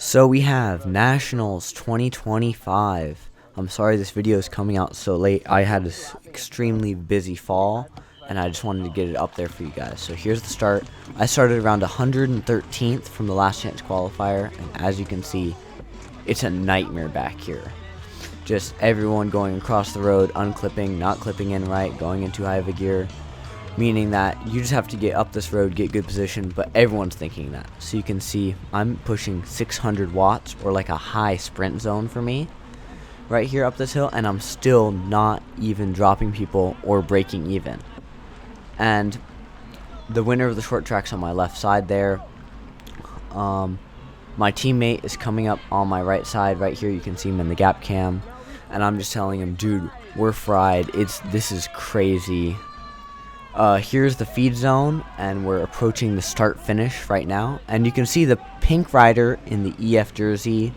So we have Nationals 2025. I'm sorry this video is coming out so late. I had this extremely busy fall, and I just wanted to get it up there for you guys. So here's the start. I started around 113th from the last chance qualifier, and as you can see, it's a nightmare back here. Just everyone going across the road, unclipping, not clipping in right, going in too high of a gear. Meaning that you just have to get up this road, get good position, but everyone's thinking that. So you can see I'm pushing 600 watts, or like a high sprint zone for me, right here up this hill, and I'm still not even dropping people or breaking even. And the winner of the short track's on my left side there. My teammate is coming up on my right side right here. You can see him in the gap cam, and I'm just telling him, dude, we're fried. This is crazy. Here's the feed zone, and we're approaching the start finish right now, and you can see the pink rider in the EF jersey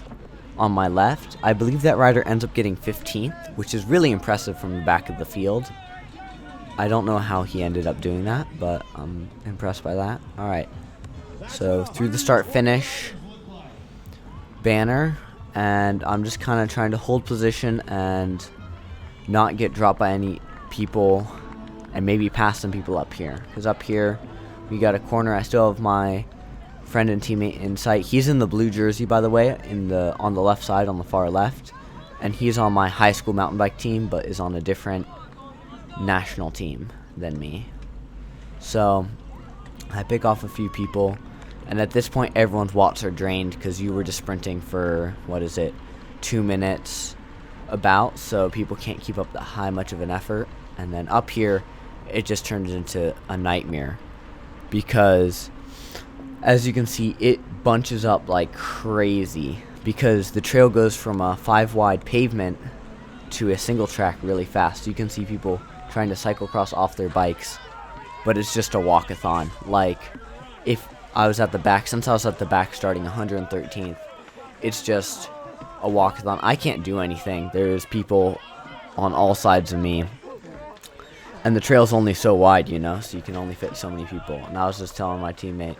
on my left. I believe that rider ends up getting 15th, which is really impressive from the back of the field. I don't know how he ended up doing that, but I'm impressed by that. Alright, so through the start finish banner, and I'm just kind of trying to hold position and not get dropped by any people, and maybe pass some people up here, because up here we got a corner. I still have my friend and teammate in sight. He's in the blue jersey, by the way, on the left side, on the far left, and he's on my high school mountain bike team, but is on a different national team than me. So I pick off a few people, and at this point everyone's watts are drained because you were just sprinting for 2 minutes about, so people can't keep up that high much of an effort. And then up here it just turns into a nightmare, because as you can see it bunches up like crazy, because the trail goes from a 5 wide pavement to a single track really fast. You can see people trying to cycle cross off their bikes, but it's just a walkathon. Like, if I was at the back, since I was at the back starting 113th, it's just a walkathon. I can't do anything. There's people on all sides of me, and the trail's only so wide, so you can only fit so many people. And I was just telling my teammate,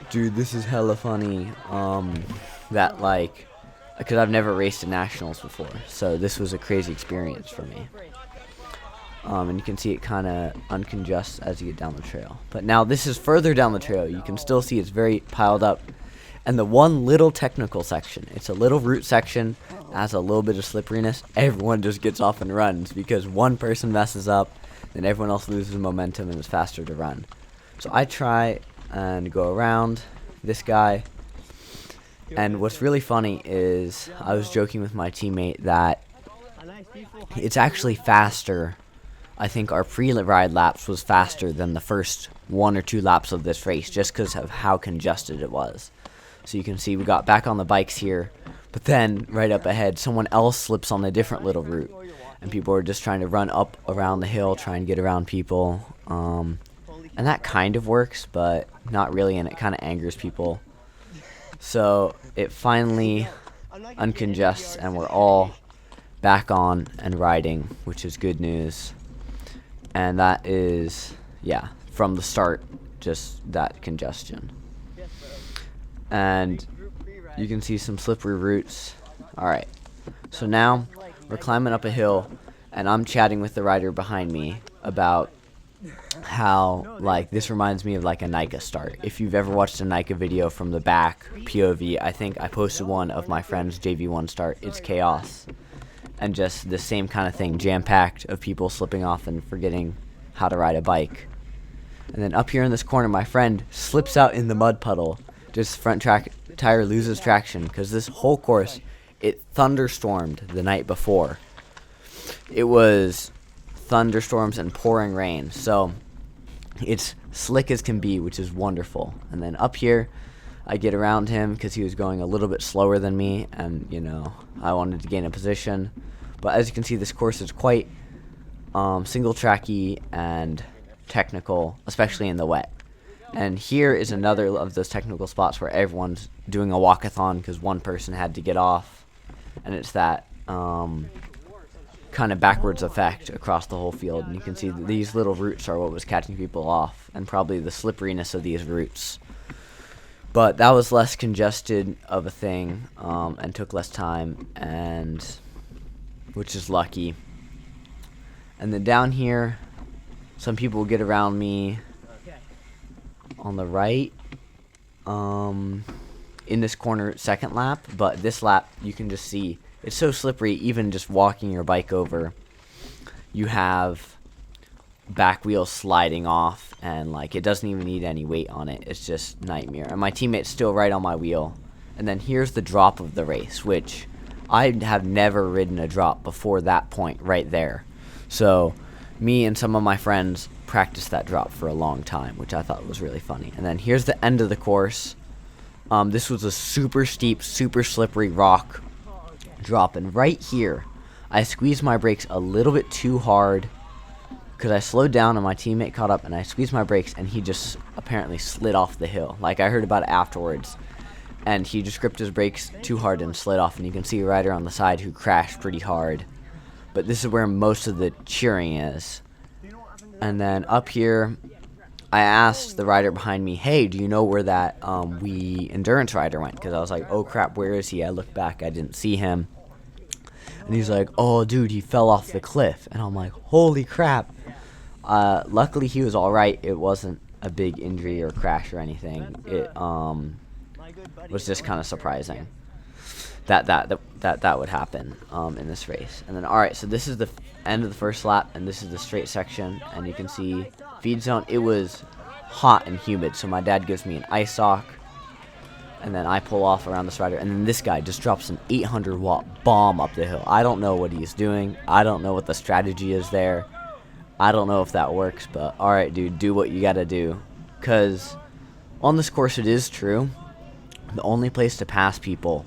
dude, this is hella funny, that, like, because I've never raced at nationals before, so this was a crazy experience for me. And you can see it kind of uncongests as you get down the trail. But now this is further down the trail. You can still see it's very piled up. And the one little technical section, it's a little route section, has a little bit of slipperiness. Everyone just gets off and runs, because one person messes up, then everyone else loses momentum and it's faster to run. So I try and go around this guy. And what's really funny is I was joking with my teammate that it's actually faster. I think our pre-ride laps was faster than the first 1 or 2 laps of this race, just because of how congested it was. So you can see we got back on the bikes here, but then right up ahead someone else slips on a different little route, and people are just trying to run up around the hill, try and get around people, and that kind of works, but not really, and it kind of angers people. So it finally uncongests, and we're all back on and riding, which is good news. And that is, yeah, from the start, just that congestion. And you can see some slippery routes. Alright, so now we're climbing up a hill, and I'm chatting with the rider behind me about how, like, this reminds me of like a Nika start. If you've ever watched a Nika video from the back POV, I think I posted one of my friend's JV1 start. It's chaos. And just the same kind of thing, jam-packed of people slipping off and forgetting how to ride a bike. And then up here in this corner, my friend slips out in the mud puddle. Just front tire loses traction, because this whole course, it thunderstormed the night before. It was thunderstorms and pouring rain, so it's slick as can be, which is wonderful. And then up here, I get around him because he was going a little bit slower than me, and I wanted to gain a position. But as you can see, this course is quite single tracky and technical, especially in the wet. And here is another of those technical spots where everyone's doing a walkathon because one person had to get off, and it's that kind of backwards effect across the whole field. And you can see that these little roots are what was catching people off, and probably the slipperiness of these roots. But that was less congested of a thing, and took less time, and which is lucky. And then down here, some people get around me on the right, in this corner second lap, but this lap you can just see it's so slippery. Even just walking your bike over, you have back wheels sliding off, and like it doesn't even need any weight on it. It's just nightmare. And my teammate's still right on my wheel. And then here's the drop of the race, which I have never ridden a drop before that point right there. So me and some of my friends practiced that drop for a long time, which I thought was really funny. And then here's the end of the course. This was a super steep, super slippery rock drop, and right here I squeezed my brakes a little bit too hard because I slowed down and my teammate caught up, and I squeezed my brakes and he just apparently slid off the hill. Like, I heard about it afterwards, and he just gripped his brakes too hard and slid off, and you can see a rider on the side who crashed pretty hard. But this is where most of the cheering is. And then up here, I asked the rider behind me, hey, do you know where that wee endurance rider went? Because I was like, oh crap, where is he? I looked back, I didn't see him. And he's like, oh dude, he fell off the cliff. And I'm like, holy crap. Luckily he was alright. It wasn't a big injury or crash or anything. It was just kind of surprising that would happen in this race. And then, alright, so this is the end of the first lap, and this is the straight section, and you can see feed zone. It was hot and humid, so my dad gives me an ice sock, and then I pull off around this rider, and then this guy just drops an 800 watt bomb up the hill. I don't know what he's doing. I don't know what the strategy is there. I don't know if that works, but alright dude, do what you gotta do. Because on this course it is true, the only place to pass people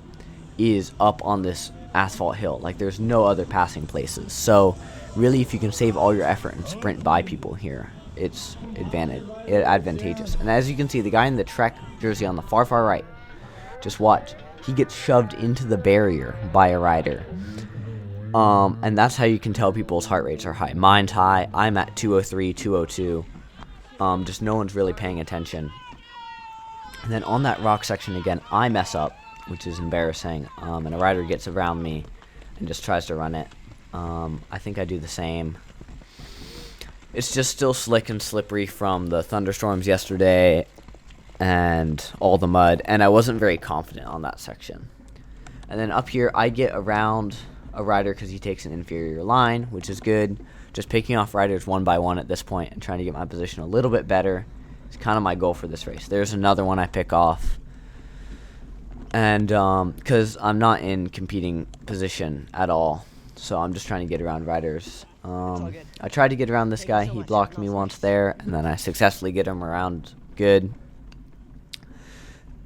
is up on this asphalt hill. Like, there's no other passing places. So really, if you can save all your effort and sprint by people here, it's advantageous. And as you can see, the guy in the Trek jersey on the far right, just watch, he gets shoved into the barrier by a rider. And that's how you can tell people's heart rates are high. Mine's high. I'm at 203, 202. Just no one's really paying attention. And then on that rock section again, I mess up, which is embarrassing, and a rider gets around me and just tries to run it. I think I do the same. It's just still slick and slippery from the thunderstorms yesterday and all the mud, and I wasn't very confident on that section. And then up here, I get around a rider because he takes an inferior line, which is good. Just picking off riders one by one at this point and trying to get my position a little bit better. It's kind of my goal for this race. There's another one I pick off. And because I'm not in competing position at all, so I'm just trying to get around riders. I tried to get around this guy. He blocked me once there, and then I successfully get him around good.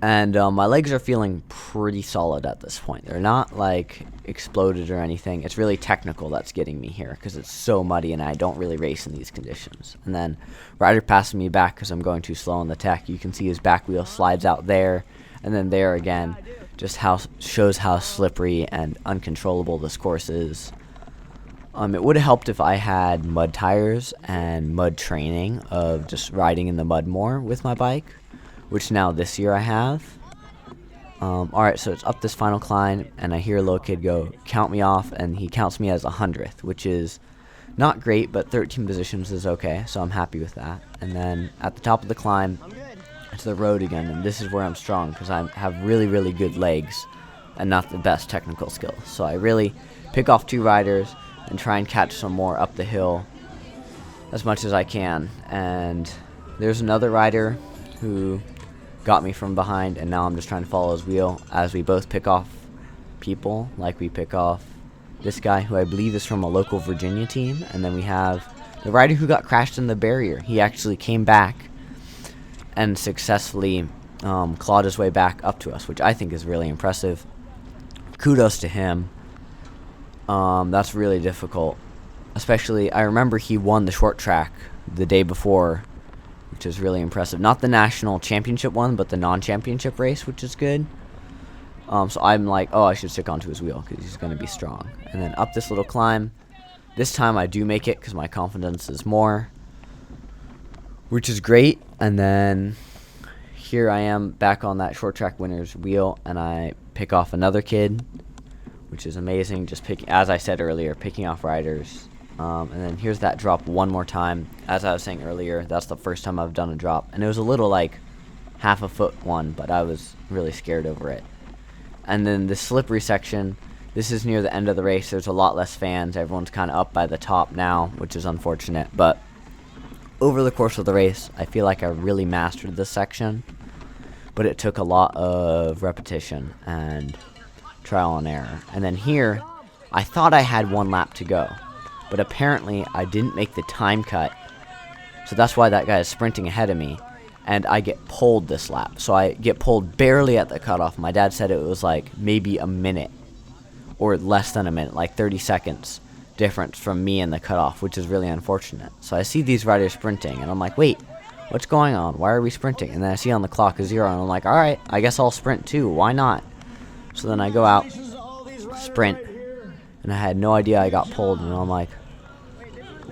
And my legs are feeling pretty solid at this point. They're not like exploded or anything. It's really technical that's getting me here because it's so muddy and I don't really race in these conditions. And then rider passing me back because I'm going too slow on the tech. You can see his back wheel slides out there. And then there again, just shows how slippery and uncontrollable this course is. It would have helped if I had mud tires and mud training of just riding in the mud more with my bike, which now this year I have. Alright, so it's up this final climb, and I hear a little kid go, count me off, and he counts me as 100th, which is not great, but 13 positions is okay, so I'm happy with that. And then at the top of the climb, to the road again, and this is where I'm strong because I have really, really good legs and not the best technical skills. So I really pick off two riders and try and catch some more up the hill as much as I can. And there's another rider who got me from behind, and now I'm just trying to follow his wheel as we both pick off people. Like, we pick off this guy who I believe is from a local Virginia team, and then we have the rider who got crashed in the barrier. He actually came back and successfully clawed his way back up to us, which I think is really impressive. Kudos to him. That's really difficult. Especially, I remember he won the short track the day before, which is really impressive. Not the national championship one, but the non-championship race, which is good. So I'm like, oh, I should stick onto his wheel because he's going to be strong. And then up this little climb. This time I do make it because my confidence is more, which is great. And then here I am back on that short track winner's wheel, and I pick off another kid, which is amazing. Just picking, as I said earlier, picking off riders. And then here's that drop one more time. As I was saying earlier, that's the first time I've done a drop, and it was a little like half a foot one, but I was really scared over it. And then the slippery section, this is near the end of the race. There's a lot less fans. Everyone's kind of up by the top now, which is unfortunate, but over the course of the race, I feel like I really mastered this section, but it took a lot of repetition and trial and error. And then here, I thought I had 1 lap to go, but apparently I didn't make the time cut, so that's why that guy is sprinting ahead of me, and I get pulled this lap. So I get pulled barely at the cutoff. My dad said it was like maybe a minute, or less than a minute, like 30 seconds difference from me and the cutoff, which is really unfortunate. So I see these riders sprinting, and I'm like, wait, what's going on? Why are we sprinting? And then I see on the clock a 0, and I'm like, alright, I guess I'll sprint too. Why not? So then I go out, sprint, and I had no idea I got pulled, and I'm like,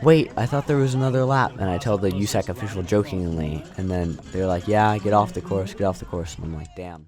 wait, I thought there was another lap. And I tell the USAC official jokingly, and then they're like, yeah, get off the course, and I'm like, damn.